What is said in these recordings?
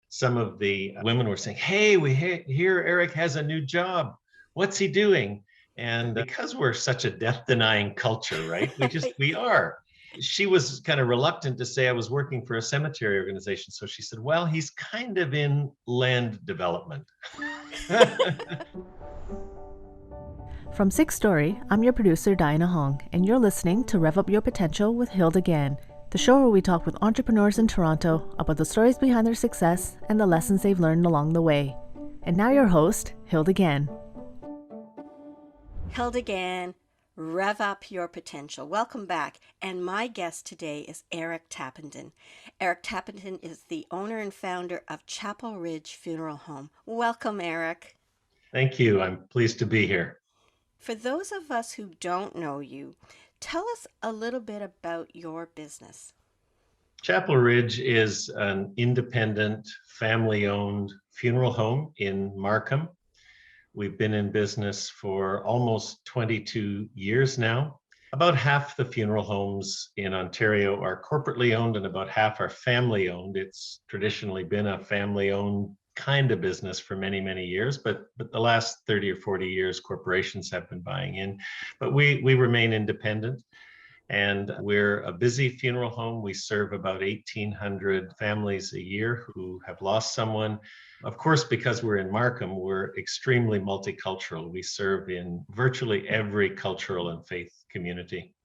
some of the women were saying, hey, we hear Eric has a new job. What's he doing? And because we're such a death-denying culture, right? We are. She was kind of reluctant to say I was working for a cemetery organization. So she said, well, he's kind of in land development. From Six Story, I'm your producer, Diana Hong, and you're listening to Rev Up Your Potential with Hilda Gann, the show where we talk with entrepreneurs in Toronto about the stories behind their success and the lessons they've learned along the way. And now your host, Hilda Gann. Hilda Gann, Rev Up Your Potential. Welcome back. And my guest today is Ati Technologies. Ati Technologies is the owner and founder of Chapel Ridge Funeral Home. Welcome, Ati. Thank you. I'm pleased to be here. For those of us who don't know you, tell us a little bit about your business. Chapel Ridge is an independent, family-owned funeral home in Markham. We've been in business for almost 22 years now. About half the funeral homes in Ontario are corporately owned and about half are family-owned. It's traditionally been a family-owned kind of business for many, many years, but the last 30 or 40 years, corporations have been buying in. But we remain independent, and we're a busy funeral home. We serve about 1,800 families a year who have lost someone. Of course, because we're in Markham, we're extremely multicultural. We serve in virtually every cultural and faith community.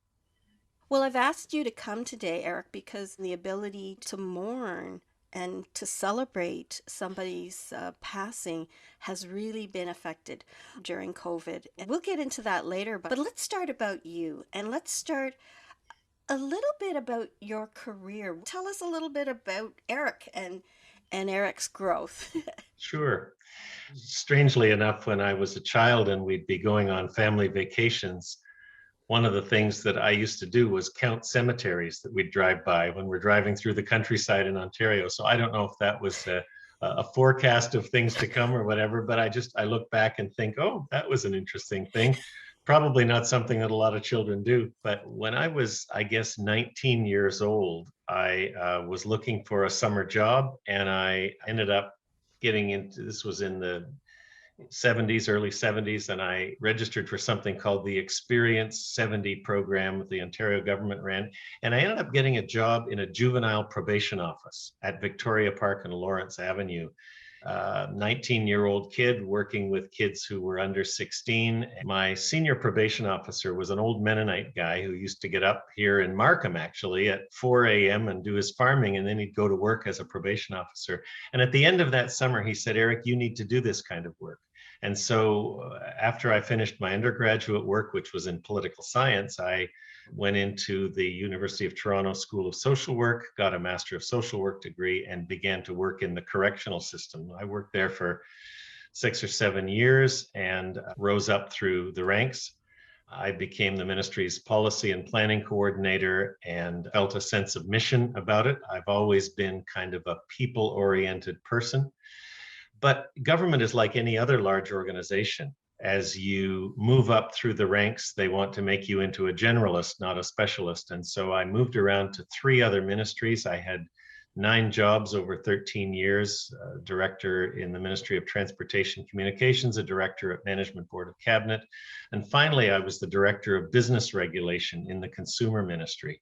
Well, I've asked you to come today, Eric, because the ability to mourn and to celebrate somebody's passing has really been affected during COVID. And we'll get into that later, but let's start about you, and let's start a little bit about your career. Tell us a little bit about Eric and Eric's growth. Sure. Strangely enough, when I was a child and we'd be going on family vacations, one of the things that I used to do was count cemeteries that we'd drive by when we're driving through the countryside in Ontario. So I don't know if that was a forecast of things to come or whatever, but I look back and think, oh, that was an interesting thing. Probably not something that a lot of children do. But when I was, I guess, 19 years old, I was looking for a summer job, and I ended up getting into, this was in the early 70s, and I registered for something called the Experience 70 program that the Ontario government ran. And I ended up getting a job in a juvenile probation office at Victoria Park and Lawrence Avenue. 19-year-old kid working with kids who were under 16. My senior probation officer was an old Mennonite guy who used to get up here in Markham actually at 4 a.m. and do his farming, and then he'd go to work as a probation officer. And at the end of that summer, he said, Eric, you need to do this kind of work. And so after I finished my undergraduate work, which was in political science, I went into the University of Toronto School of Social Work, got a Master of Social Work degree, and began to work in the correctional system. I worked there for 6 or 7 years and rose up through the ranks. I became the ministry's policy and planning coordinator and felt a sense of mission about it. I've always been kind of a people-oriented person. But government is like any other large organization. As you move up through the ranks, they want to make you into a generalist, not a specialist. And so I moved around to 3 other ministries. I had 9 jobs over 13 years, director in the Ministry of Transportation Communications, a director at Management Board of Cabinet. And finally, I was the director of business regulation in the Consumer Ministry.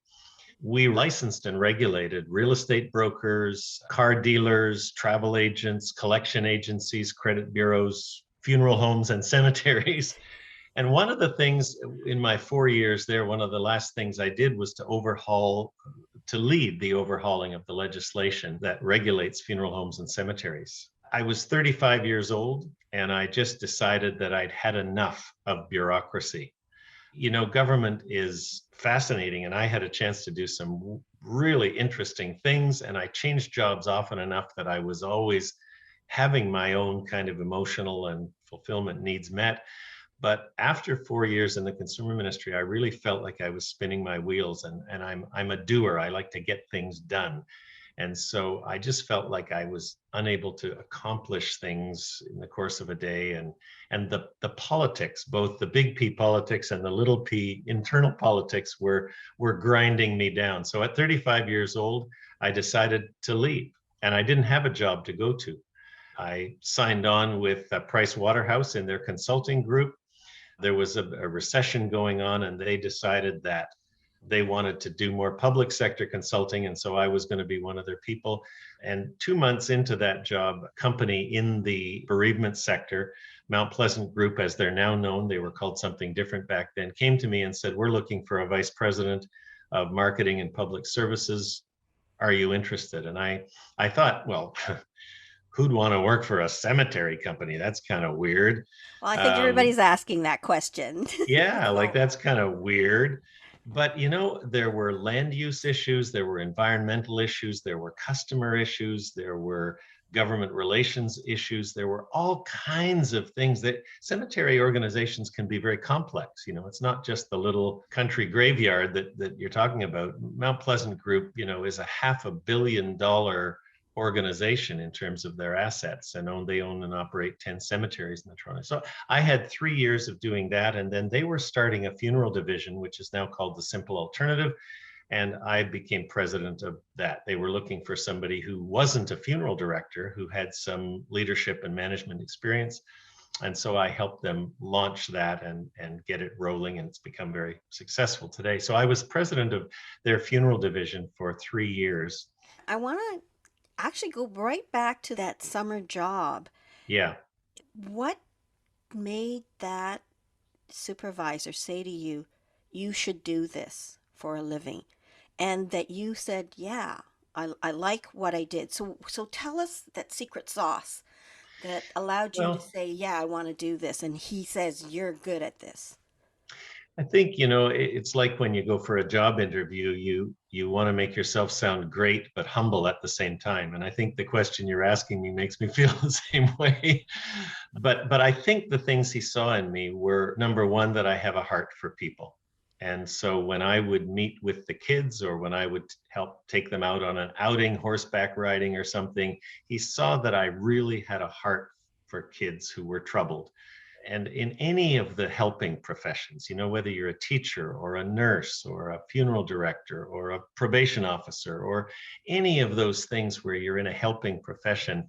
We licensed and regulated real estate brokers, car dealers, travel agents, collection agencies, credit bureaus, funeral homes, and cemeteries. And one of the things in my 4 years there, one of the last things I did was to lead the overhauling of the legislation that regulates funeral homes and cemeteries. I was 35 years old, and I just decided that I'd had enough of bureaucracy. You know, government is fascinating, and I had a chance to do some really interesting things, and I changed jobs often enough that I was always having my own kind of emotional and fulfillment needs met. But after 4 years in the consumer ministry, I really felt like I was spinning my wheels, and I'm a doer. I like to get things done. And so I just felt like I was unable to accomplish things in the course of a day. And the politics, both the big P politics and the little p internal politics were grinding me down. So at 35 years old, I decided to leave. and I didn't have a job to go to. I signed on with Price Waterhouse in their consulting group. There was a recession going on, and they decided that they wanted to do more public sector consulting. And so I was going to be one of their people. And 2 months into that job, a company in the bereavement sector, Mount Pleasant Group, as they're now known, they were called something different back then, came to me and said, "We're looking for a vice president of marketing and public services. Are you interested?" And I thought, well, who'd want to work for a cemetery company? That's kind of weird. Well, I think Um, everybody's asking that question. yeah, like So, that's kind of weird. But there were land use issues, there were environmental issues, there were customer issues, there were government relations issues, there were all kinds of things that cemetery organizations can be very complex. It's not just the little country graveyard that you're talking about. Mount Pleasant Group, is a $500 million organization in terms of their assets, and they own and operate 10 cemeteries in the Toronto. So I had 3 years of doing that, and then they were starting a funeral division, which is now called the Simple Alternative, and I became president of that. They were looking for somebody who wasn't a funeral director, who had some leadership and management experience. And so I helped them launch that and get it rolling, and it's become very successful today. So I was president of their funeral division for 3 years. I want to actually go right back to that summer job. Yeah. What made that supervisor say to you, you should do this for a living? And that you said, yeah, I like what I did. So tell us that secret sauce that allowed you to Well, say, yeah, I want to do this. And he says, you're good at this. I think, it's like when you go for a job interview, you want to make yourself sound great but humble at the same time. And I think the question you're asking me makes me feel the same way. But I think the things he saw in me were, number one, that I have a heart for people. And so when I would meet with the kids, or when I would help take them out on an outing, horseback riding or something, he saw that I really had a heart for kids who were troubled. And in any of the helping professions, whether you're a teacher or a nurse or a funeral director or a probation officer or any of those things where you're in a helping profession,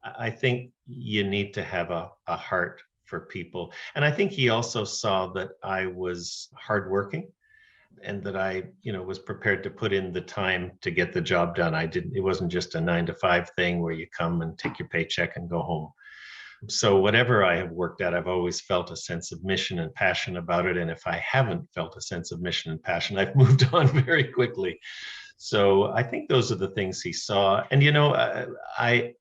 I think you need to have a heart for people. And I think he also saw that I was hardworking, and that I, was prepared to put in the time to get the job done. It wasn't just a 9 to 5 thing where you come and take your paycheck and go home. So whatever I have worked at, I've always felt a sense of mission and passion about it. And if I haven't felt a sense of mission and passion, I've moved on very quickly. So I think those are the things he saw. And, I,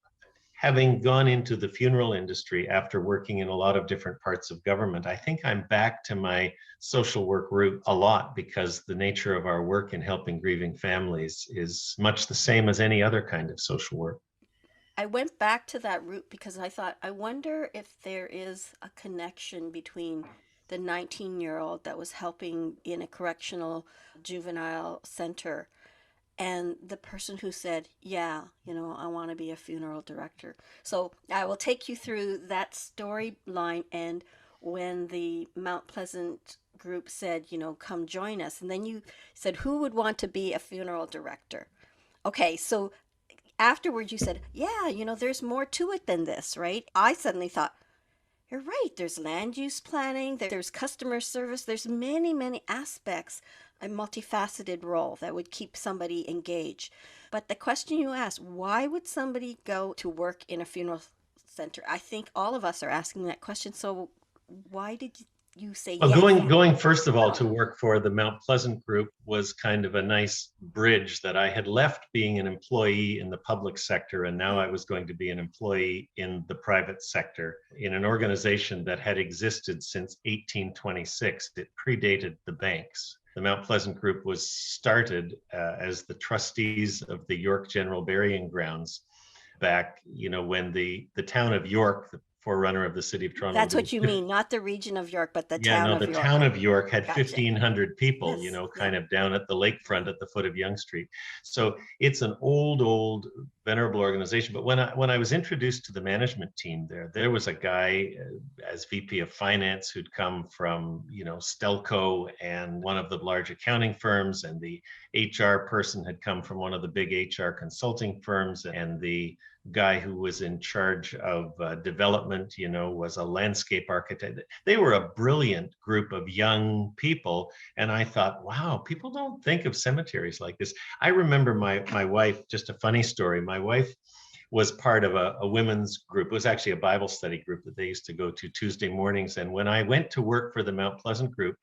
having gone into the funeral industry after working in a lot of different parts of government, I think I'm back to my social work route a lot, because the nature of our work in helping grieving families is much the same as any other kind of social work. I went back to that route because I thought, I wonder if there is a connection between the 19-year-old that was helping in a correctional juvenile center and the person who said, yeah, I want to be a funeral director. So I will take you through that storyline. And when the Mount Pleasant group said, come join us, and then you said, who would want to be a funeral director? Okay, so afterwards you said, yeah, there's more to it than this, right? I suddenly thought, you're right. There's land use planning, there's customer service, there's many, many aspects, a multifaceted role that would keep somebody engaged. But the question you asked, why would somebody go to work in a funeral center? I think all of us are asking that question. So why did you say Well, yes? going first of all to work for the Mount Pleasant Group was kind of a nice bridge, that I had left being an employee in the public sector, and now I was going to be an employee in the private sector in an organization that had existed since 1826. It predated the banks. The Mount Pleasant Group was started as the trustees of the York General Burying Grounds back, when the town of York, the forerunner of the city of Toronto. That's what you mean, not the region of York, but the Yeah, town no, of the York. town of York had Gotcha. 1,500 people, Yes. kind of down at the lakefront at the foot of Yonge Street. So it's an old, venerable organization. But when I was introduced to the management team there was a guy as VP of Finance who'd come from, Stelco and one of the large accounting firms, and the HR person had come from one of the big HR consulting firms, and the guy who was in charge of development, was a landscape architect. They were a brilliant group of young people. And I thought, wow, people don't think of cemeteries like this. I remember my wife, just a funny story. My wife was part of a women's group. It was actually a Bible study group that they used to go to Tuesday mornings. And when I went to work for the Mount Pleasant group,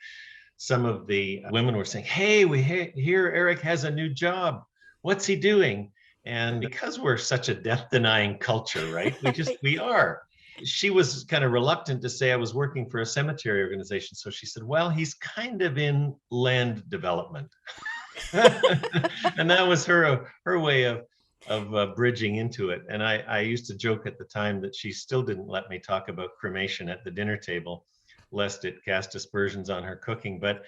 some of the women were saying, hey, we hear Eric has a new job. What's he doing? And because we're such a death-denying culture, right? We are. She was kind of reluctant to say I was working for a cemetery organization. So she said, well, he's kind of in land development. And that was her way of bridging into it. And I used to joke at the time that she still didn't let me talk about cremation at the dinner table, lest it cast aspersions on her cooking. But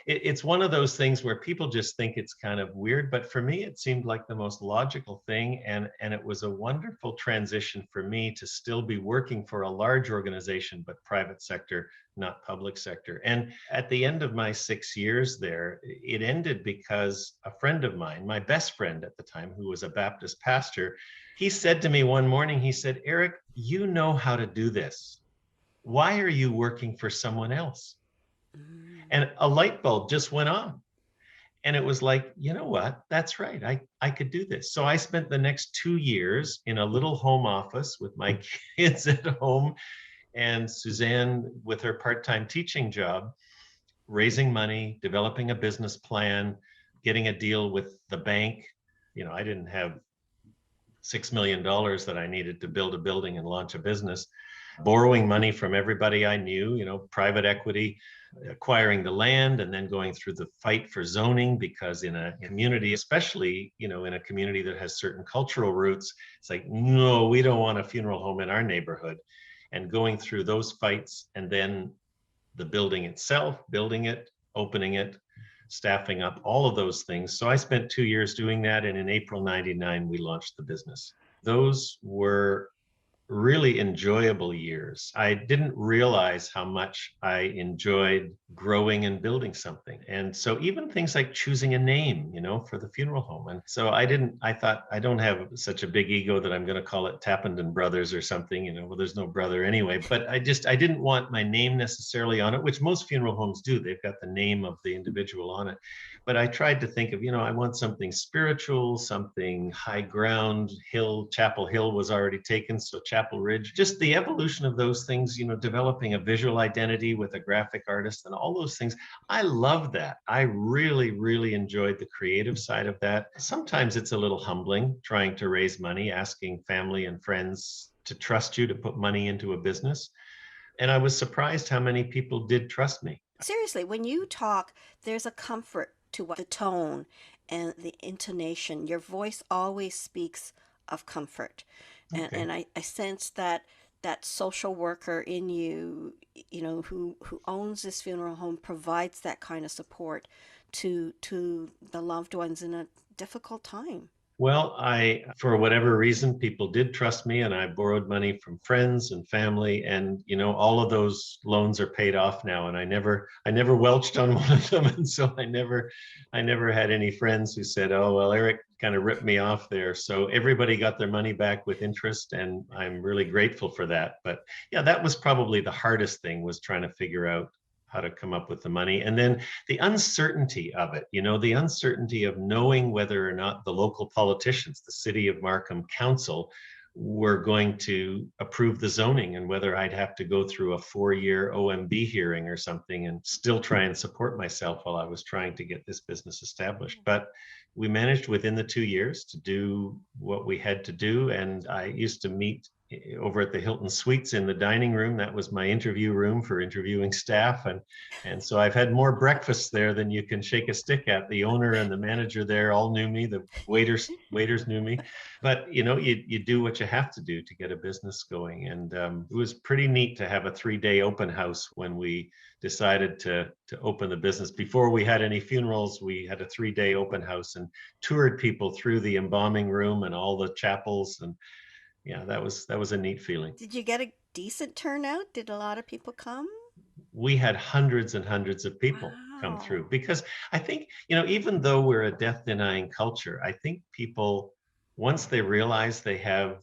it's one of those things where people just think it's kind of weird, but for me it seemed like the most logical thing, and it was a wonderful transition for me to still be working for a large organization, but private sector, not public sector. And at the end of my 6 years there, it ended because a friend of mine, my best friend at the time, who was a Baptist pastor, he said to me one morning, he said, Eric, you know how to do this. Why are you working for someone else? And a light bulb just went on. And it was like, you know what? That's right. I could do this. So I spent the next 2 years in a little home office with my kids at home, and Suzanne with her part-time teaching job, raising money, developing a business plan, getting a deal with the bank. I didn't have $6 million that I needed to build a building and launch a business, borrowing money from everybody I knew, private equity, acquiring the land, and then going through the fight for zoning, because in a community, especially, in a community that has certain cultural roots, it's like, no, we don't want a funeral home in our neighborhood. And going through those fights, and then the building itself, building it, opening it, staffing up, all of those things. So I spent 2 years doing that. And in April 99, we launched the business. Those were really enjoyable years. I didn't realize how much I enjoyed growing and building something. And so even things like choosing a name, for the funeral home. And so I thought, I don't have such a big ego that I'm going to call it Tappenden Brothers or something, well, there's no brother anyway, but I didn't want my name necessarily on it, which most funeral homes do. They've got the name of the individual on it. But I tried to think of, I want something spiritual, something high ground. Chapel Hill was already taken, so Chapel Ridge, just the evolution of those things, developing a visual identity with a graphic artist and all those things. I love that. I really, really enjoyed the creative side of that. Sometimes it's a little humbling trying to raise money, asking family and friends to trust you to put money into a business. And I was surprised how many people did trust me. Seriously, when you talk, there's a comfort to the tone and the intonation. Your voice always speaks of comfort. Okay. And I sense that social worker in you, who owns this funeral home, provides that kind of support to the loved ones in a difficult time. Well, for whatever reason, people did trust me, and I borrowed money from friends and family, and all of those loans are paid off now. And I never welched on one of them, and so I never had any friends who said, "Oh, well, Eric kind of ripped me off there." So everybody got their money back with interest, and I'm really grateful for that. But yeah, that was probably the hardest thing, was trying to figure out how to come up with the money. And then the uncertainty of it, the uncertainty of knowing whether or not the local politicians, the City of Markham Council, were going to approve the zoning, and whether I'd have to go through a 4-year OMB hearing or something and still try and support myself while I was trying to get this business established. But we managed within the 2 years to do what we had to do. And I used to meet over at the Hilton Suites in the dining room. That was my interview room for interviewing staff. And so I've had more breakfasts there than you can shake a stick at. The owner and the manager there all knew me. The waiters knew me. But, you do what you have to do to get a business going. And it was pretty neat to have a 3-day open house when we decided to open the business. Before we had any funerals, we had a 3-day open house and toured people through the embalming room and all the chapels. And yeah, that was a neat feeling. Did you get a decent turnout? Did a lot of people come? We had hundreds and hundreds of people come Wow. through because I think, even though we're a death denying culture, I think people, once they realize they have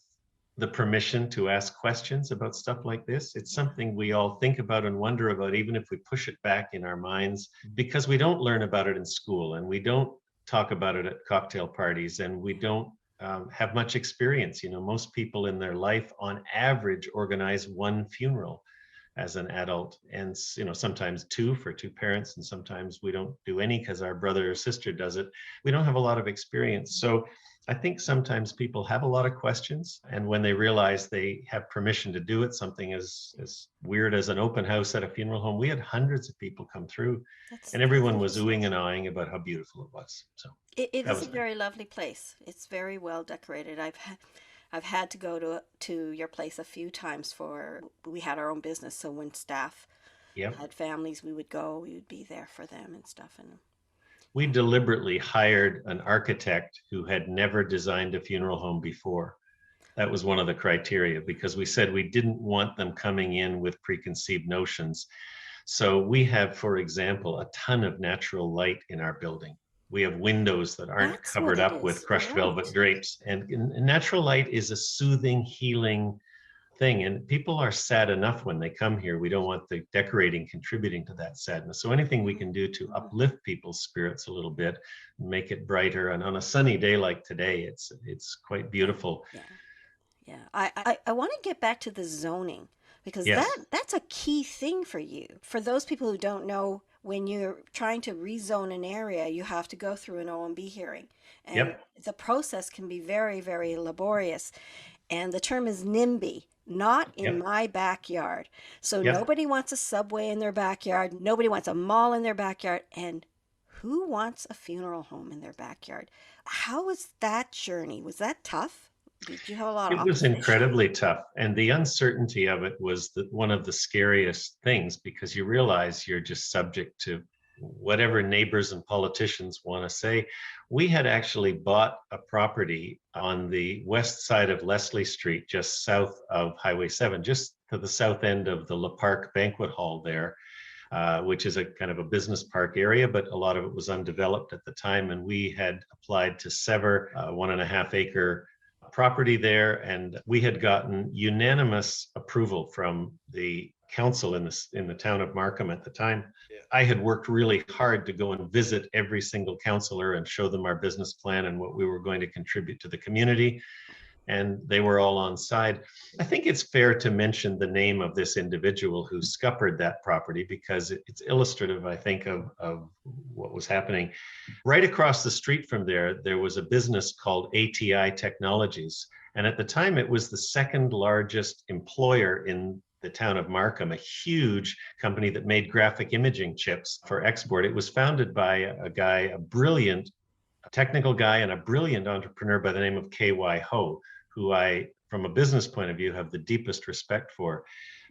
the permission to ask questions about stuff like this, it's something we all think about and wonder about, even if we push it back in our minds, because we don't learn about it in school and we don't talk about it at cocktail parties and we don't have much experience. Most people in their life on average organize one funeral as an adult, and sometimes two for two parents, and sometimes we don't do any because our brother or sister does it. We don't have a lot of experience. So I think sometimes people have a lot of questions, and when they realize they have permission to do it, something as weird as an open house at a funeral home, we had hundreds of people come through. And everyone was oohing and ahhing about how beautiful it was. So It that is was a nice. very lovely place. It's very well decorated. I've had to go to your place a few times for we had our own business, so when staff Yep. had families, we would be there for them and stuff. And We deliberately hired an architect who had never designed a funeral home before. That was one of the criteria, because we said we didn't want them coming in with preconceived notions. So we have, for example, a ton of natural light in our building. We have windows that aren't that's what covered it up with is. crushed velvet Right. drapes. And natural light is a soothing, healing thing. And people are sad enough when they come here. We don't want the decorating contributing to that sadness. So anything we can do to uplift people's spirits a little bit, make it brighter. And on a sunny day like today, it's quite Yeah. beautiful. Yeah. Yeah. I want to get back to the zoning because Yes. that's a key thing for you. For those people who don't know, when you're trying to rezone an area, you have to go through an OMB hearing. And Yep. the process can be very, very laborious. And the term is NIMBY, not in Yep. my backyard. So Yep. nobody wants a subway in their backyard. Nobody wants a mall in their backyard. And who wants a funeral home in their backyard? How was that journey? Was that tough? Did you have a lot of It was opposition? incredibly tough. And the uncertainty of it was one of the scariest things, because you realize you're just subject to whatever neighbors and politicians want to say. We had actually bought a property on the west side of Leslie Street, just south of Highway 7, just to the south end of the Le Parc banquet hall there, which is a kind of a business park area, but a lot of it was undeveloped at the time. And we had applied to sever a 1.5 acre property there, and we had gotten unanimous approval from the council in the town of Markham at the time. I had worked really hard to go and visit every single councillor and show them our business plan and what we were going to contribute to the community, and they were all on side. I think it's fair to mention the name of this individual who scuppered that property, because it's illustrative, I think, of what was happening. Right across the street from there was a business called Ati Technologies. And at the time, it was the second largest employer in the town of Markham, a huge company that made graphic imaging chips for export. It was founded by a guy, a brilliant technical guy and a brilliant entrepreneur by the name of KY Ho, who I, from a business point of view, have the deepest respect for.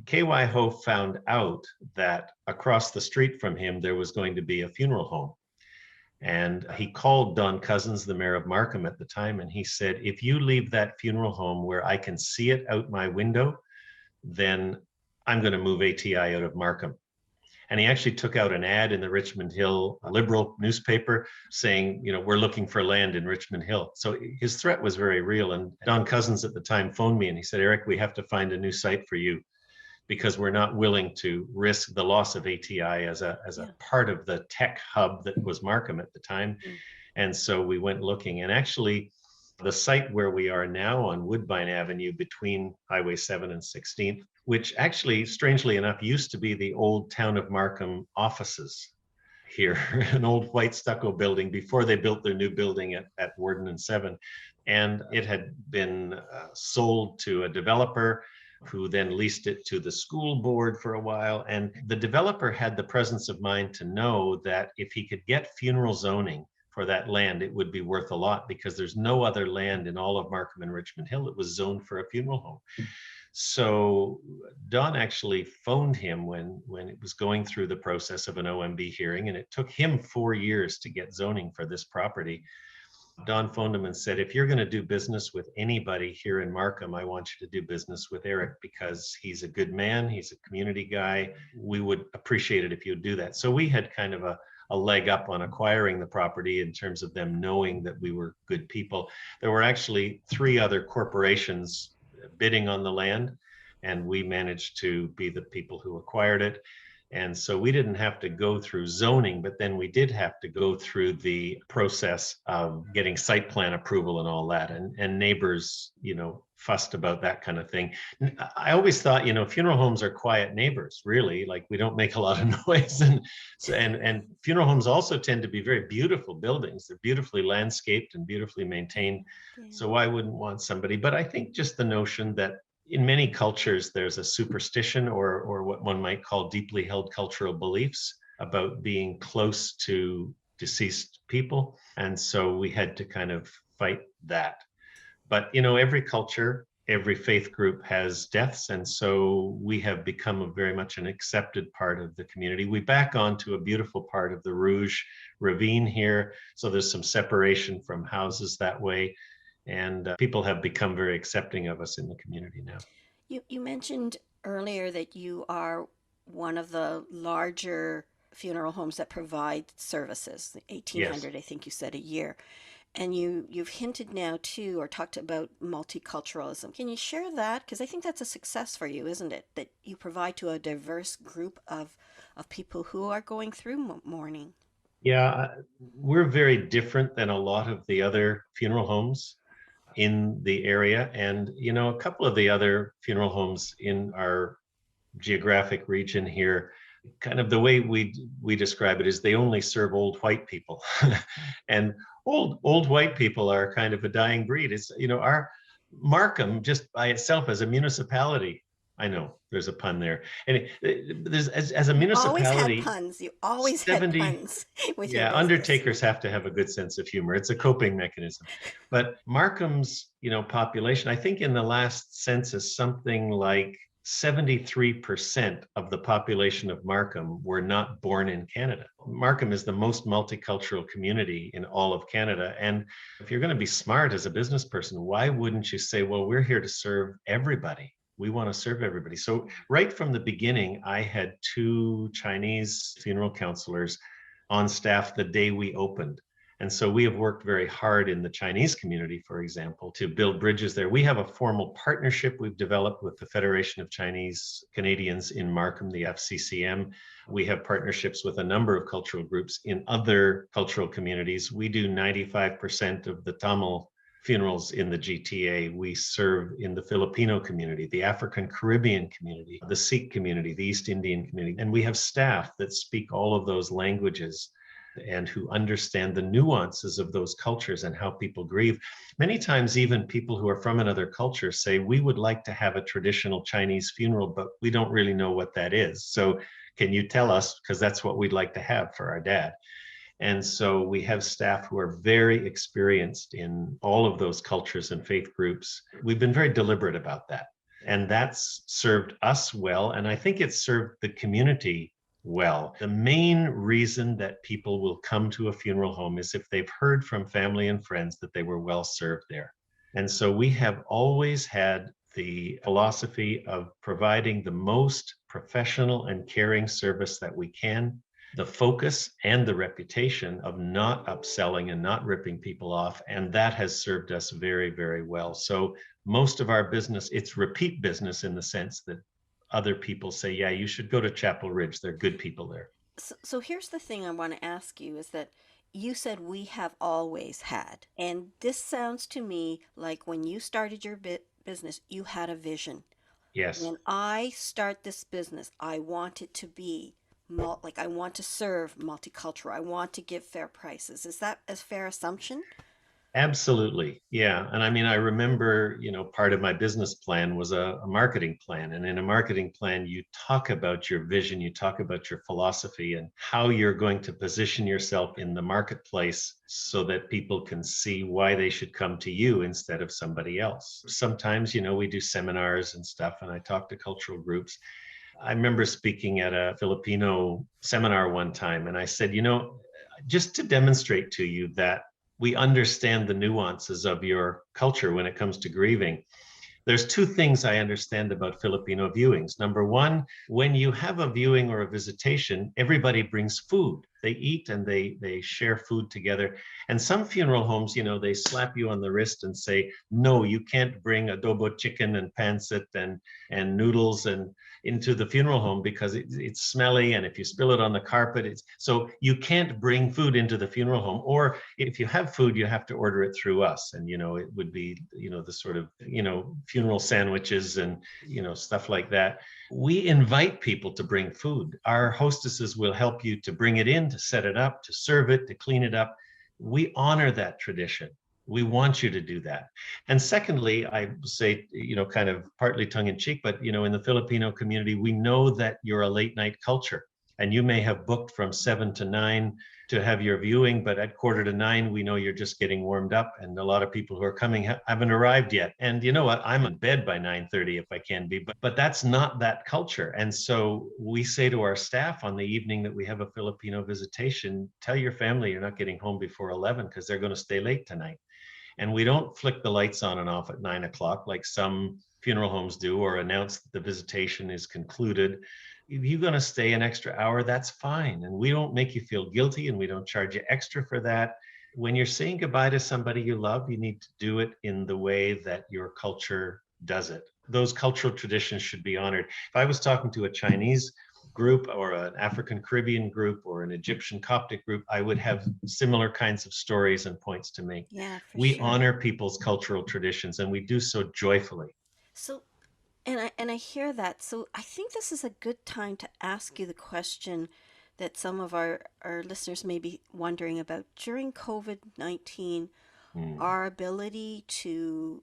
KY Ho found out that across the street from him, there was going to be a funeral home. And he called Don Cousins, the mayor of Markham at the time, and he said, if you leave that funeral home where I can see it out my window, then I'm going to move ATI out of Markham. And he actually took out an ad in the Richmond Hill Liberal newspaper saying, we're looking for land in Richmond Hill. So his threat was very real. And Don Cousins at the time phoned me and he said, Eric, we have to find a new site for you, because we're not willing to risk the loss of ATI as a part of the tech hub that was Markham at the time. And so we went looking, and actually the site where we are now on Woodbine Avenue between Highway 7 and 16th, which actually, strangely enough, used to be the old town of Markham offices here, an old white stucco building before they built their new building at Warden and 7. And it had been sold to a developer who then leased it to the school board for a while. And the developer had the presence of mind to know that if he could get funeral zoning for that land, it would be worth a lot because there's no other land in all of Markham and Richmond Hill that was zoned for a funeral home. So Don actually phoned him when it was going through the process of an OMB hearing, and it took him 4 years to get zoning for this property. Don phoned him and said, if you're going to do business with anybody here in Markham, I want you to do business with Eric because he's a good man. He's a community guy. We would appreciate it if you would do that. So we had kind of a leg up on acquiring the property in terms of them knowing that we were good people. There were actually 3 other corporations bidding on the land, and we managed to be the people who acquired it. And so we didn't have to go through zoning, but then we did have to go through the process of getting site plan approval and all that. And neighbors, fussed about that kind of thing. I always thought, funeral homes are quiet neighbors, really. Like, we don't make a lot of noise. And funeral homes also tend to be very beautiful buildings. They're beautifully landscaped and beautifully maintained. Yeah. So I wouldn't want somebody, but I think just the notion that in many cultures, there's a superstition or what one might call deeply held cultural beliefs about being close to deceased people. And so we had to kind of fight that. But, every culture, every faith group has deaths. And so we have become very much an accepted part of the community. We back onto a beautiful part of the Rouge Ravine here. So there's some separation from houses that way. And people have become very accepting of us in the community now. You mentioned earlier that you are one of the larger funeral homes that provide services, 1,800, yes. I think you said, a year. And you've hinted now too, or talked about multiculturalism. Can you share that? Because I think that's a success for you, isn't it? That you provide to a diverse group of people who are going through mourning. Yeah, we're very different than a lot of the other funeral homes in the area. And, a couple of the other funeral homes in our geographic region here, kind of the way we describe it is they only serve old white people. And old white people are kind of a dying breed. It's, our Markham just by itself as a municipality, I know there's a pun there. And there's as a municipality, always had puns. You always 70, had puns with your business. Undertakers have to have a good sense of humor. It's a coping mechanism. But Markham's, population, I think in the last census, something like 73% of the population of Markham were not born in Canada. Markham is the most multicultural community in all of Canada. And if you're going to be smart as a business person, why wouldn't you say, well, we're here to serve everybody? We want to serve everybody. So right from the beginning, I had 2 Chinese funeral counselors on staff the day we opened. And so we have worked very hard in the Chinese community, for example, to build bridges there. We have a formal partnership we've developed with the Federation of Chinese Canadians in Markham, the FCCM. We have partnerships with a number of cultural groups in other cultural communities. We do 95% of the Tamil funerals in the GTA. We serve in the Filipino community, the African Caribbean community, the Sikh community, the East Indian community. And we have staff that speak all of those languages and who understand the nuances of those cultures and how people grieve. Many times, even people who are from another culture say, we would like to have a traditional Chinese funeral, but we don't really know what that is. So can you tell us? Because that's what we'd like to have for our dad. And so we have staff who are very experienced in all of those cultures and faith groups. We've been very deliberate about that. And that's served us well. And I think it's served the community well. The main reason that people will come to a funeral home is if they've heard from family and friends that they were well served there. And so we have always had the philosophy of providing the most professional and caring service that we can, the focus and the reputation of not upselling and not ripping people off. And that has served us very, very well. So most of our business, it's repeat business in the sense that other people say, yeah, you should go to Chapel Ridge. They're good people there. So here's the thing I want to ask you is that you said we have always had. And this sounds to me like when you started your business, you had a vision. Yes. When I start this business, I want it to be I want to serve multicultural. I want to give fair prices. Is that a fair assumption? Absolutely. Yeah. And I mean, I remember, part of my business plan was a marketing plan. And in a marketing plan, you talk about your vision, you talk about your philosophy and how you're going to position yourself in the marketplace so that people can see why they should come to you instead of somebody else. Sometimes, we do seminars and stuff, and I talk to cultural groups. I remember speaking at a Filipino seminar one time, and I said, just to demonstrate to you that we understand the nuances of your culture when it comes to grieving. There's two things I understand about Filipino viewings. Number one, when you have a viewing or a visitation, everybody brings food. They eat and they share food together. And some funeral homes, they slap you on the wrist and say, no, you can't bring adobo chicken and pancit and noodles and into the funeral home because it's smelly, and if you spill it on the carpet, so you can't bring food into the funeral home. Or if you have food, you have to order it through us, and it would be the sort of funeral sandwiches and stuff like that. We invite people to bring food. Our hostesses will help you to bring it in, to set it up, to serve it, to clean it up. We honor that tradition. We want you to do that. And secondly, I say, kind of partly tongue in cheek, but, in the Filipino community, we know that you're a late night culture, and you may have booked from 7 to 9 to have your viewing, but at 8:45, we know you're just getting warmed up, and a lot of people who are coming haven't arrived yet. And you know what? I'm in bed by 9:30 if I can be, but that's not that culture. And so we say to our staff on the evening that we have a Filipino visitation, tell your family you're not getting home before 11 because they're going to stay late tonight. And we don't flick the lights on and off at 9 o'clock like some funeral homes do, or announce that the visitation is concluded. If you're going to stay an extra hour, that's fine. And we don't make you feel guilty, and we don't charge you extra for that. When you're saying goodbye to somebody you love, you need to do it in the way that your culture does it. Those cultural traditions should be honored. If I was talking to a Chinese group or an African Caribbean group or an Egyptian Coptic group, I would have similar kinds of stories and points to make. Yeah, for We sure. honor people's cultural traditions, and we do so joyfully. So, and I hear that. So I think this is a good time to ask you the question that some of our listeners may be wondering about. During COVID-19, Mm. our ability to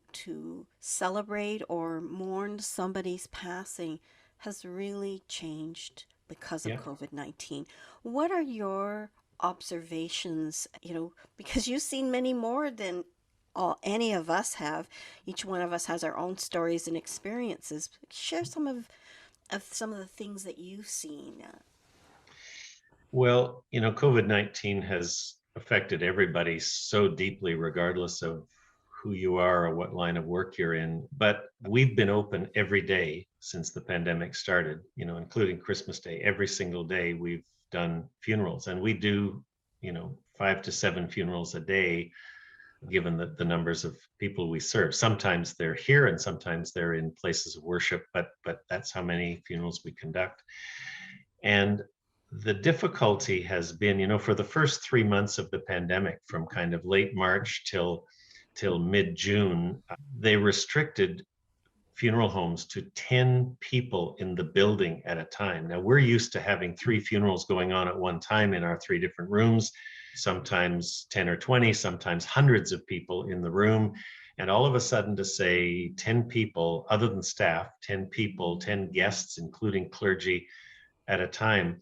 celebrate or mourn somebody's passing has really changed because of Yeah. COVID-19. What are your observations, because you've seen many more than any of us have. Each one of us has our own stories and experiences. Share some of the things that you've seen. Well, COVID-19 has affected everybody so deeply, regardless of who you are or what line of work you're in. But we've been open every day since the pandemic started, including Christmas Day. Every single day we've done funerals, and we do, 5 to 7 funerals a day, given the numbers of people we serve. Sometimes they're here and sometimes they're in places of worship, but that's how many funerals we conduct. And the difficulty has been, for the first 3 months of the pandemic, from kind of late March till mid-June, they restricted funeral homes to 10 people in the building at a time. Now, we're used to having 3 funerals going on at one time in our 3 different rooms, sometimes 10 or 20, sometimes hundreds of people in the room. And all of a sudden to say 10 people, other than staff, 10 people, 10 guests, including clergy at a time,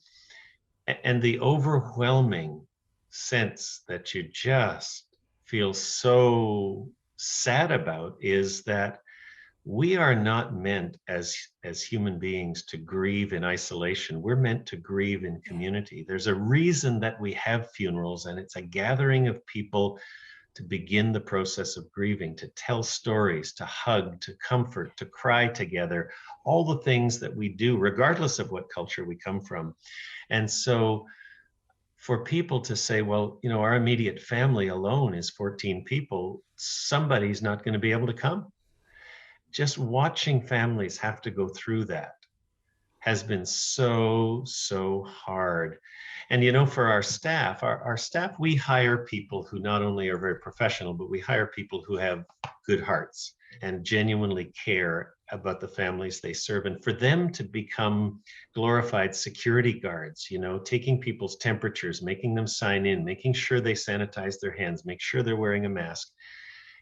and the overwhelming sense that you just feel so sad about is that we are not meant as human beings to grieve in isolation. We're meant to grieve in community. There's a reason that we have funerals, and it's a gathering of people to begin the process of grieving, to tell stories, to hug, to comfort, to cry together, all the things that we do regardless of what culture we come from. And so for people to say, well, our immediate family alone is 14 people, somebody's not going to be able to come. Just watching families have to go through that has been so hard. And for our staff, our staff, we hire people who not only are very professional, but we hire people who have good hearts and genuinely care about the families they serve, and for them to become glorified security guards, taking people's temperatures, making them sign in, making sure they sanitize their hands, make sure they're wearing a mask.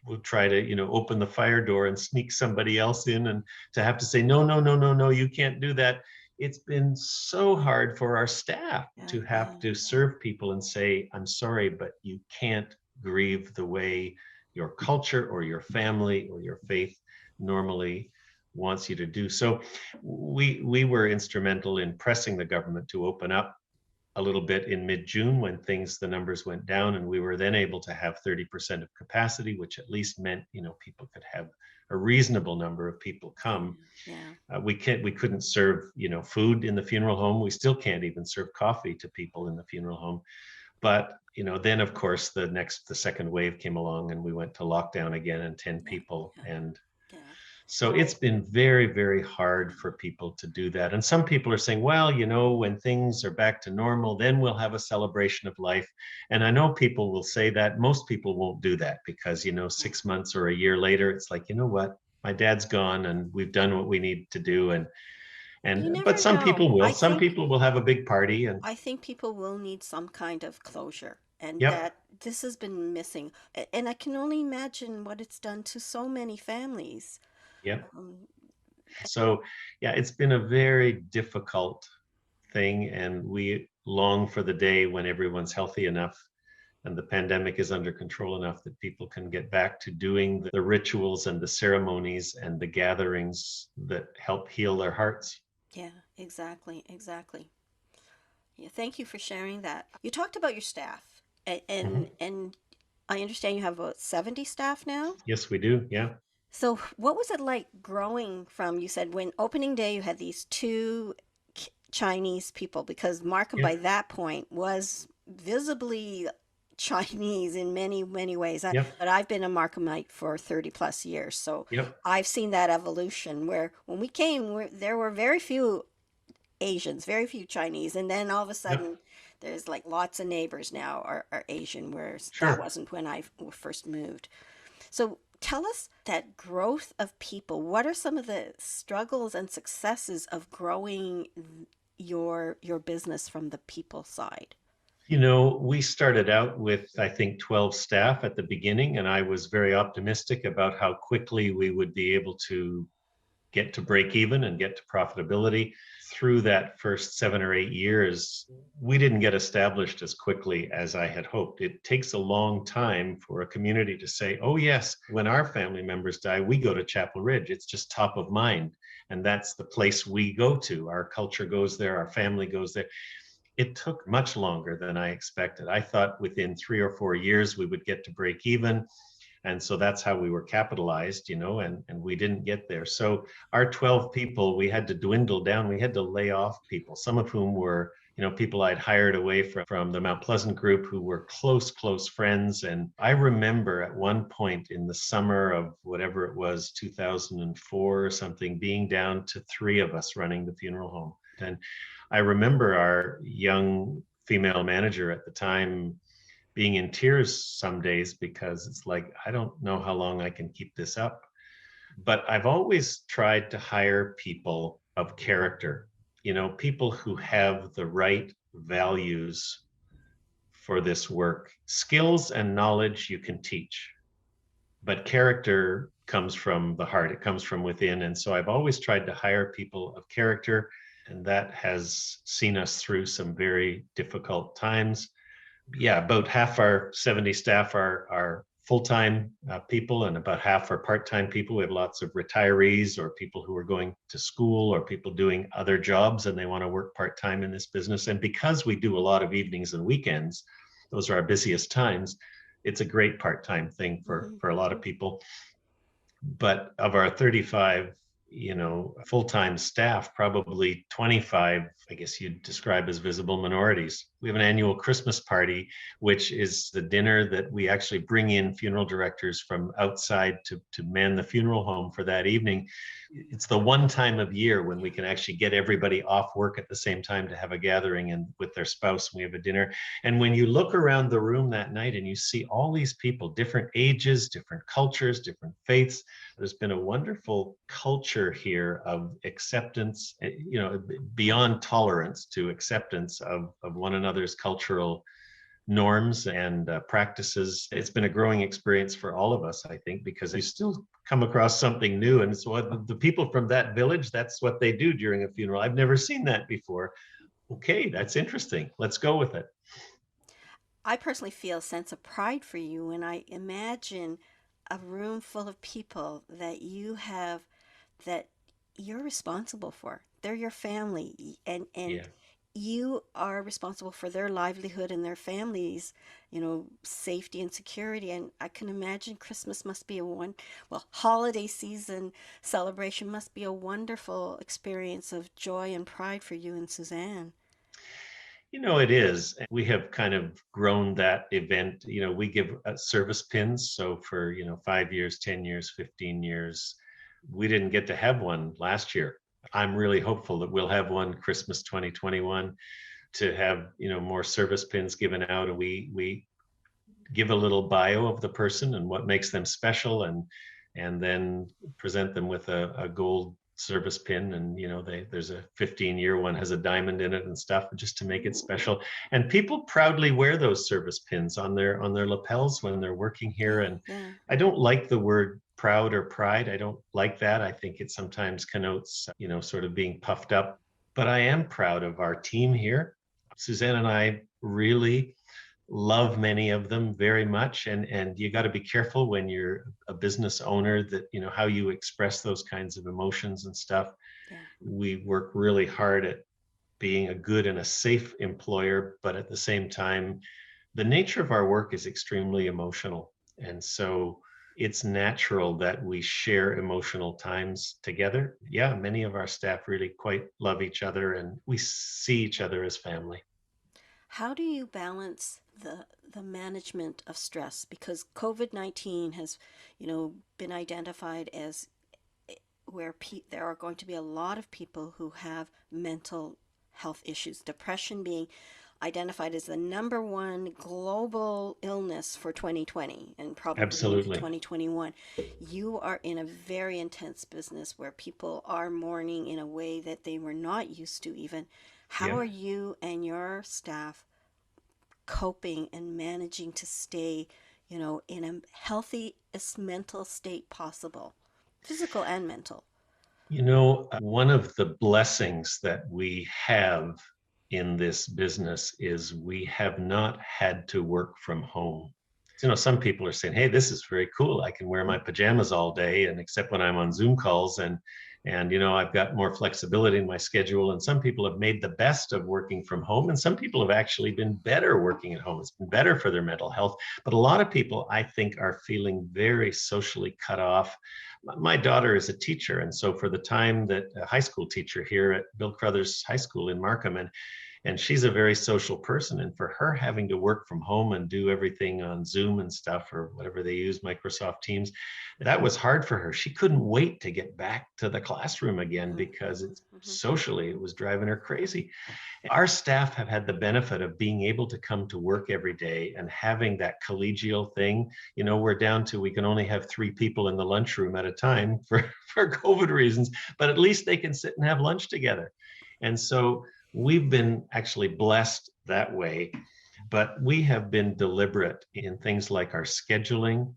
We'll try to, open the fire door and sneak somebody else in, and to have to say, no, no, no, no, no, you can't do that. It's been so hard for our staff to have to serve people and say, I'm sorry, but you can't grieve the way your culture or your family or your faith normally wants you to do. So we were instrumental in pressing the government to open up a little bit in mid-June when the numbers went down, and we were then able to have 30% of capacity, which at least meant, people could have a reasonable number of people come. Yeah. We couldn't serve, food in the funeral home. We still can't even serve coffee to people in the funeral home. But, then of course the second wave came along and we went to lockdown again, and 10 people. And so it's been very, very hard for people to do that. And some people are saying, well, when things are back to normal, then we'll have a celebration of life. And I know people will say that. Most people won't do that because, 6 months or a year later, it's like, you know what, my dad's gone and we've done what we need to do. But some people will. Some people will have a big party. And I think people will need some kind of closure, and yep. that this has been missing. And I can only imagine what it's done to so many families. Yeah. So, yeah, it's been a very difficult thing, and we long for the day when everyone's healthy enough and the pandemic is under control enough that people can get back to doing the rituals and the ceremonies and the gatherings that help heal their hearts. Yeah, exactly. Yeah, thank you for sharing that. You talked about your staff, and I understand you have about 70 staff now. Yes, we do. Yeah. So, what was it like growing from, you said when opening day you had these two Chinese people, because Markham by that point was visibly Chinese in many, many ways. But I've been a Markhamite for 30 plus years. So I've seen that evolution where when we came, there were very few Asians, very few Chinese. And then all of a sudden, there's like lots of neighbors now are Asian, whereas that wasn't when I first moved. So tell us that growth of people. What are some of the struggles and successes of growing your business from the people side? We started out with, I think, 12 staff at the beginning, and I was very optimistic about how quickly we would be able to get to break even and get to profitability. Through that first 7 or 8 years, we didn't get established as quickly as I had hoped. It takes a long time for a community to say, oh yes, when our family members die, we go to Chapel Ridge. It's just top of mind. And that's the place we go to. Our culture goes there, our family goes there. It took much longer than I expected. I thought within 3 or 4 years we would get to break even. And so that's how we were capitalized, and we didn't get there. So our 12 people, we had to dwindle down. We had to lay off people, some of whom were, people I'd hired away from the Mount Pleasant group who were close friends. And I remember at one point in the summer of whatever it was, 2004 or something, being down to 3 of us running the funeral home. And I remember our young female manager at the time being in tears some days because it's like, I don't know how long I can keep this up. But I've always tried to hire people of character, people who have the right values for this work. Skills and knowledge you can teach, but character comes from the heart. It comes from within. And so I've always tried to hire people of character, and that has seen us through some very difficult times. Yeah, about half our 70 staff are full-time people, and about half are part-time people. We have lots of retirees or people who are going to school or people doing other jobs and they want to work part-time in this business. And because we do a lot of evenings and weekends, those are our busiest times, it's a great part-time thing for a lot of people. But of our 35 full-time staff, probably 25, I guess you'd describe as visible minorities. We have an annual Christmas party, which is the dinner that we actually bring in funeral directors from outside to man the funeral home for that evening. It's the one time of year when we can actually get everybody off work at the same time to have a gathering and with their spouse, we have a dinner. And when you look around the room that night and you see all these people, different ages, different cultures, different faiths, there's been a wonderful culture culture here of acceptance, beyond tolerance to acceptance of one another's cultural norms and practices. It's been a growing experience for all of us, I think, because you still come across something new. And so the people from that village, that's what they do during a funeral. I've never seen that before. Okay, that's interesting. Let's go with it. I personally feel a sense of pride for you when I imagine a room full of people that you have that you're responsible for. They're your family, and Yeah. you are responsible for their livelihood and their families, safety and security. And I can imagine Christmas must be holiday season celebration must be a wonderful experience of joy and pride for you and Suzanne. It is. We have kind of grown that event. We give service pins. So for, 5 years, 10 years, 15 years, we didn't get to have one last year. I'm really hopeful that we'll have one Christmas 2021 to have, more service pins given out. And we give a little bio of the person and what makes them special, and then present them with a gold service pin. And there's a 15-year one, has a diamond in it and stuff, just to make it special. And people proudly wear those service pins on their lapels when they're working here. Yeah, And yeah. I don't like the word proud or pride. I don't like that. I think it sometimes connotes sort of being puffed up. But I am proud of our team here. Suzanne and I really love many of them very much, and you got to be careful when you're a business owner that how you express those kinds of emotions and stuff. Yeah. We work really hard at being a good and a safe employer, but at the same time, the nature of our work is extremely emotional, and so it's natural that we share emotional times together. Yeah, many of our staff really quite love each other, and we see each other as family. How do you balance the management of stress? Because COVID-19 has, been identified as there are going to be a lot of people who have mental health issues. Depression being identified as the number one global illness for 2020 and probably into Absolutely. 2021. You are in a very intense business where people are mourning in a way that they were not used to even. How Yeah. are you and your staff coping and managing to stay, in a healthiest mental state possible, physical and mental? One of the blessings that we have in this business is we have not had to work from home. Some people are saying, "Hey, this is very cool. I can wear my pajamas all day, and except when I'm on Zoom calls, and I've got more flexibility in my schedule." And some people have made the best of working from home, and some people have actually been better working at home. It's been better for their mental health. But a lot of people, I think, are feeling very socially cut off. My daughter is a teacher, and so for the time that a high school teacher here at Bill Crothers High School in Markham, and she's a very social person, and for her having to work from home and do everything on Zoom and stuff, or whatever they use, Microsoft Teams, that was hard for her. She couldn't wait to get back to the classroom again Mm-hmm, because it's mm-hmm. socially, it was driving her crazy. Our staff have had the benefit of being able to come to work every day and having that collegial thing. We're down to, we can only have 3 people in the lunchroom at a time for COVID reasons, but at least they can sit and have lunch together. And so we've been actually blessed that way, but we have been deliberate in things like our scheduling,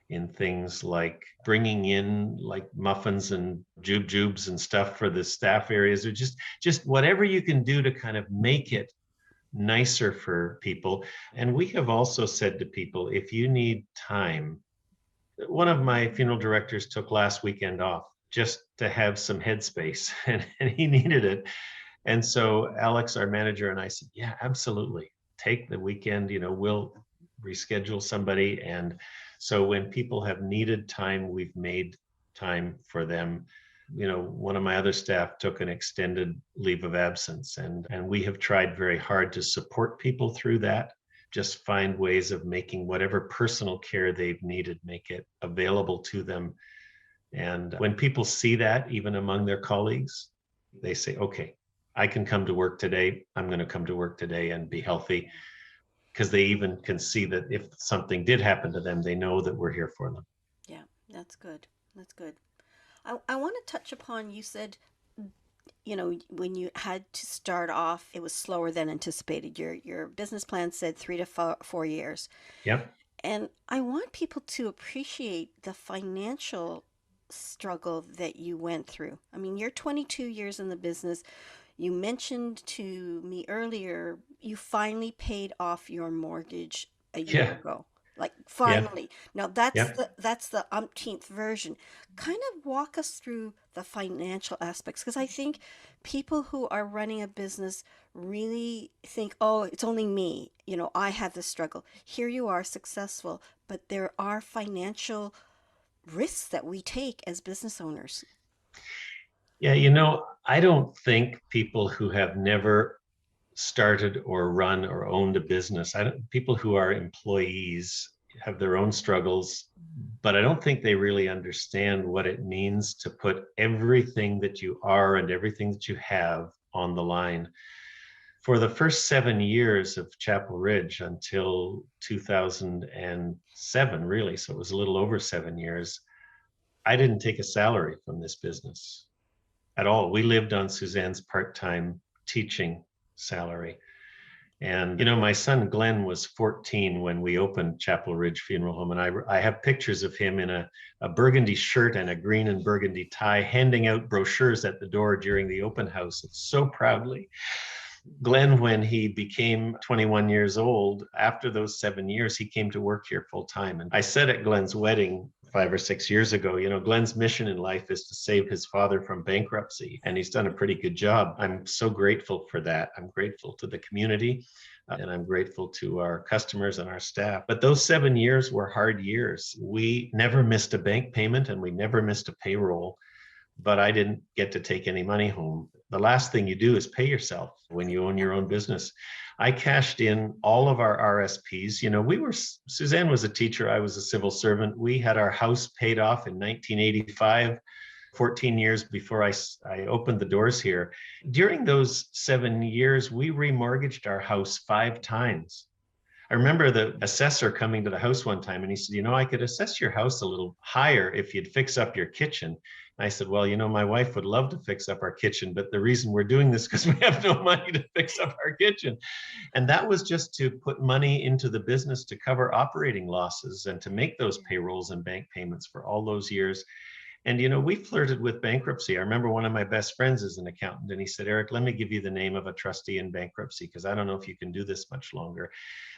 in things like bringing in like muffins and jubes and stuff for the staff areas, or just whatever you can do to kind of make it nicer for people. And we have also said to people, if you need time, one of my funeral directors took last weekend off just to have some headspace, and he needed it. And so Alex, our manager, and I said, yeah, absolutely. Take the weekend, we'll reschedule somebody. And so when people have needed time, we've made time for them. One of my other staff took an extended leave of absence, and we have tried very hard to support people through that. Just find ways of making whatever personal care they've needed, make it available to them. And when people see that, even among their colleagues, they say, okay, I can come to work today. I'm going to come to work today and be healthy, because they even can see that if something did happen to them, they know that we're here for them. Yeah, that's good. That's good. I want to touch upon, you said, when you had to start off, it was slower than anticipated. Your business plan said 3 to 4 years. Yep. And I want people to appreciate the financial struggle that you went through. I mean, you're 22 years in the business. You mentioned to me earlier, you finally paid off your mortgage a year Yeah. ago. Like Yeah. finally. Now that's Yep. the umpteenth version. Kind of walk us through the financial aspects, because I think people who are running a business really think, oh, it's only me. I have this struggle. Here you are successful, but there are financial risks that we take as business owners. Yeah. I don't think people who have never started or run or owned a business, people who are employees have their own struggles, but I don't think they really understand what it means to put everything that you are and everything that you have on the line. For the first 7 years of Chapel Ridge until 2007, really, so it was a little over 7 years, I didn't take a salary from this business at all. We lived on Suzanne's part-time teaching salary. And, my son Glenn was 14 when we opened Chapel Ridge Funeral Home. And I have pictures of him in a burgundy shirt and a green and burgundy tie, handing out brochures at the door during the open house so proudly. Glenn, when he became 21 years old, after those 7 years, he came to work here full time. And I said at Glenn's wedding 5 or 6 years ago, Glenn's mission in life is to save his father from bankruptcy. And he's done a pretty good job. I'm so grateful for that. I'm grateful to the community. And I'm grateful to our customers and our staff. But those 7 years were hard years. We never missed a bank payment and we never missed a payroll, but I didn't get to take any money home. The last thing you do is pay yourself when you own your own business. I cashed in all of our RSPs. Suzanne was a teacher, I was a civil servant. We had our house paid off in 1985, 14 years before I opened the doors here. During those 7 years, we remortgaged our house 5 times. I remember the assessor coming to the house one time and he said, I could assess your house a little higher if you'd fix up your kitchen. I said, well, my wife would love to fix up our kitchen, but the reason we're doing this is because we have no money to fix up our kitchen. And that was just to put money into the business to cover operating losses and to make those payrolls and bank payments for all those years. And, we flirted with bankruptcy. I remember one of my best friends is an accountant, and he said, Eric, let me give you the name of a trustee in bankruptcy, because I don't know if you can do this much longer.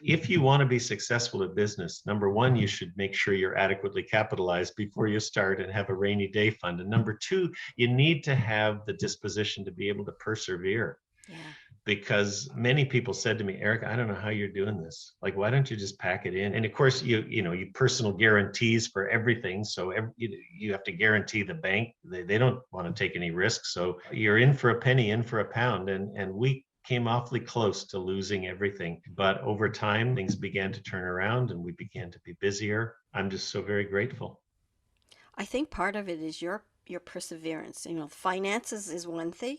If you want to be successful at business, number one, you should make sure you're adequately capitalized before you start and have a rainy day fund. And number two, you need to have the disposition to be able to persevere. Yeah. Because many people said to me, Eric, I don't know how you're doing this. Like, why don't you just pack it in? And of course, you personal guarantees for everything. So you have to guarantee the bank. They don't want to take any risks. So you're in for a penny, in for a pound. And we came awfully close to losing everything. But over time, things began to turn around and we began to be busier. I'm just so very grateful. I think part of it is your perseverance. Finances is one thing.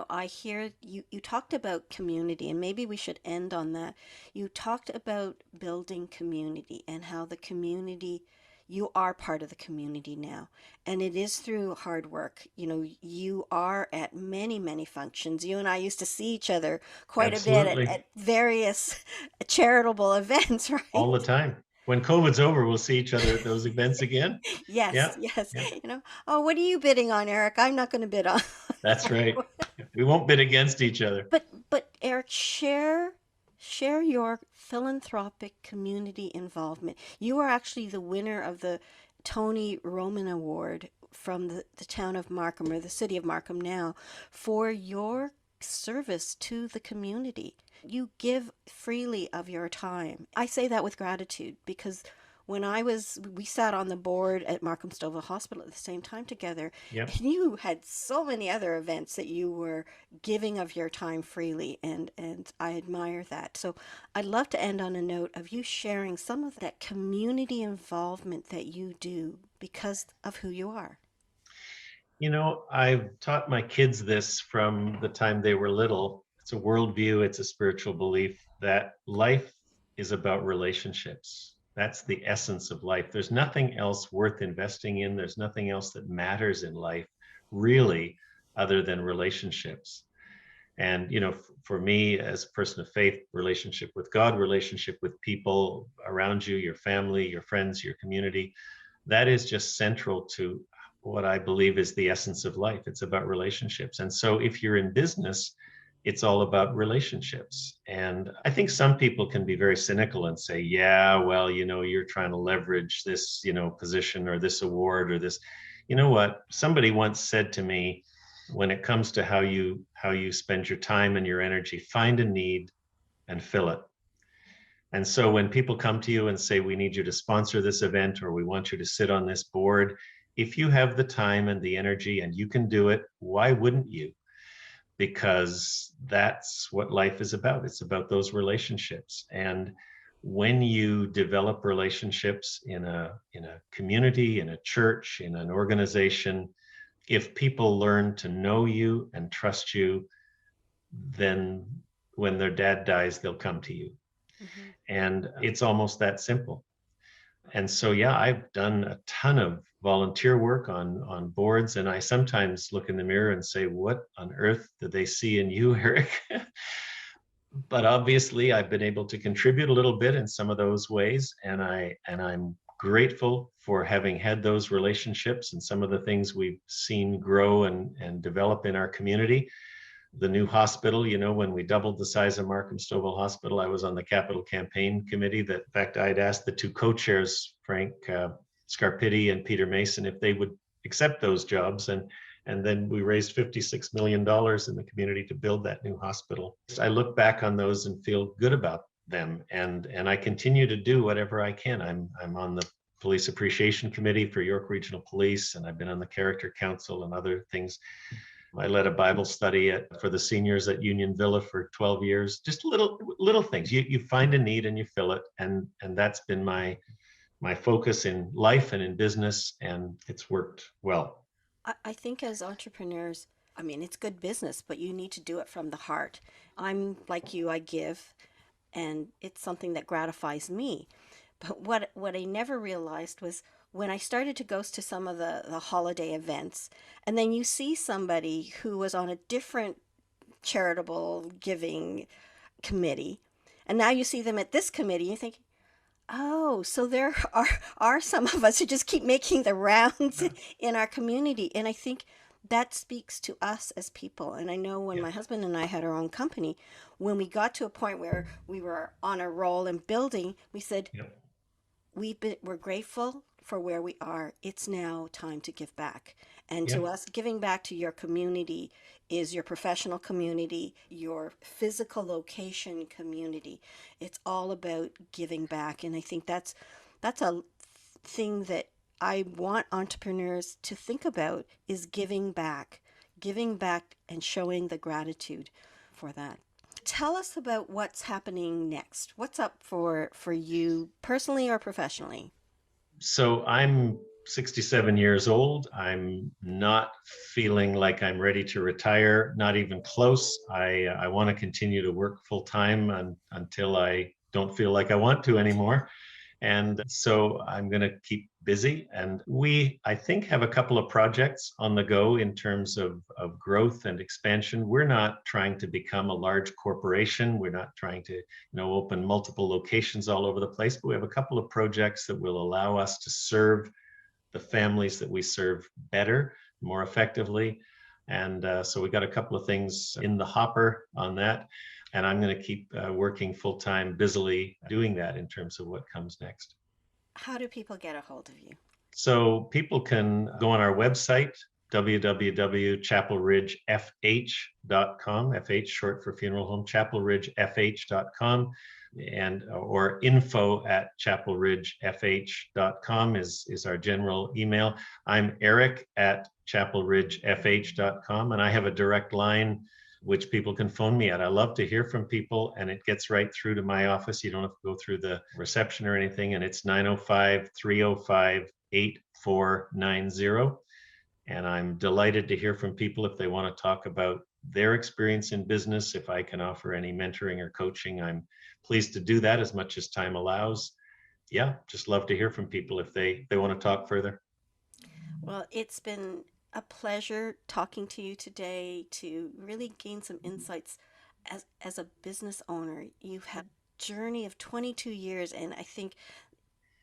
I hear you talked about community, and maybe we should end on that. You talked about building community and how the community, you are part of the community now. And it is through hard work. You are at many, many functions. You and I used to see each other quite a bit Absolutely. at various charitable events, All the right? time. When COVID's over, we'll see each other at those events again. Yes, Yeah. yes. Yeah. Oh, what are you bidding on, Eric? I'm not going to bid on. That's right. We won't bid against each other. But Eric, share your philanthropic community involvement. You are actually the winner of the Tony Roman Award from the town of Markham, or the city of Markham now, for your service to the community. You give freely of your time. I say that with gratitude, because we sat on the board at Markham Stouffville Hospital at the same time together, Yep. and you had so many other events that you were giving of your time freely, and I admire that. So I'd love to end on a note of you sharing some of that community involvement that you do because of who you are. I've taught my kids this from the time they were little. It's a worldview, it's a spiritual belief that life is about relationships. That's the essence of life. There's nothing else worth investing in. There's nothing else that matters in life, really, other than relationships. And, for me as a person of faith, relationship with God, relationship with people around you, your family, your friends, your community, that is just central to what I believe is the essence of life. It's about relationships. And so if you're in business, it's all about relationships. And I think some people can be very cynical and say, yeah, well, you're trying to leverage this, position or this award or this. You know what? Somebody once said to me, when it comes to how you spend your time and your energy, find a need and fill it. And so when people come to you and say, we need you to sponsor this event, or we want you to sit on this board, if you have the time and the energy and you can do it, why wouldn't you? Because that's what life is about. It's about those relationships. And when you develop relationships in a community, in a church, in an organization, if people learn to know you and trust you, then when their dad dies, they'll come to you. Mm-hmm. And it's almost that simple. And so, yeah, I've done a ton of volunteer work on boards, and I sometimes look in the mirror and say, what on earth do they see in you, Eric? But obviously I've been able to contribute a little bit in some of those ways, and I'm grateful for having had those relationships and some of the things we've seen grow and develop in our community. The new hospital, when we doubled the size of Markham Stouffville Hospital, I was on the capital campaign committee. That, in fact, I'd asked the two co-chairs, Frank Scarpitti and Peter Mason, if they would accept those jobs. And then we raised $56 million in the community to build that new hospital. I look back on those and feel good about them. And I continue to do whatever I can. I'm on the Police Appreciation Committee for York Regional Police, and I've been on the Character Council and other things. I led a Bible study for the seniors at Union Villa for 12 years. Just little things. You find a need and you fill it. And that's been my focus in life and in business, and it's worked well. I think as entrepreneurs, it's good business, but you need to do it from the heart. I'm like you, I give, and it's something that gratifies me. But what I never realized was when I started to go to some of the holiday events, and then you see somebody who was on a different charitable giving committee, and now you see them at this committee, you think, oh, so there are some of us who just keep making the rounds in our community. And I think that speaks to us as people. And I know when my husband and I had our own company, when we got to a point where we were on a roll and building, we said, we're grateful for where we are. It's now time to give back. And to us, giving back to your community is your professional community, your physical location community. It's all about giving back. And I think that's a thing that I want entrepreneurs to think about, is giving back and showing the gratitude for that. Tell us about what's happening next. What's up for you personally or professionally? So I'm 67 years old. I'm not feeling like I'm ready to retire, not even close. I want to continue to work full time until I don't feel like I want to anymore. And so I'm going to keep busy. And we, I think, have a couple of projects on the go in terms of growth and expansion. We're not trying to become a large corporation. We're not trying to, open multiple locations all over the place, but we have a couple of projects that will allow us to serve the families that we serve better, more effectively. And so we got a couple of things in the hopper on that. And I'm going to keep working full-time, busily doing that in terms of what comes next. How do people get a hold of you? So people can go on our website, www.chapelridgefh.com, FH short for funeral home, chapelridgefh.com, or info@chapelridgefh.com is our general email. I'm Eric@chapelridgefh.com, and I have a direct line which people can phone me at. I love to hear from people, and it gets right through to my office. You don't have to go through the reception or anything, and it's 905-305-8490. And I'm delighted to hear from people if they want to talk about their experience in business. If I can offer any mentoring or coaching, I'm pleased to do that as much as time allows. yeah, just love to hear from people if they want to talk further. Well, it's been a pleasure talking to you today to really gain some insights as a business owner. You've had a journey of 22 years, and I think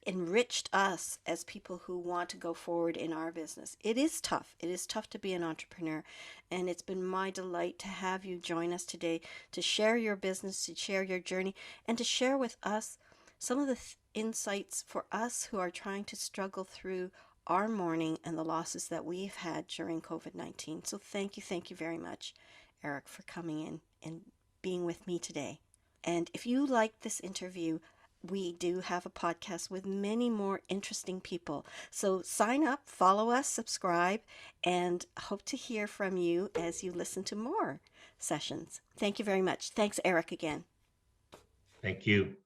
enriched us as people who want to go forward in our business. It is tough. It is tough to be an entrepreneur. And it's been my delight to have you join us today to share your business, to share your journey, and to share with us some of the insights for us who are trying to struggle through our mourning and the losses that we've had during COVID-19. So thank you very much, Eric, for coming in and being with me today. And if you like this interview, we do have a podcast with many more interesting people. So sign up, follow us, subscribe, and hope to hear from you as you listen to more sessions. Thank you very much. Thanks, Eric, again. Thank you.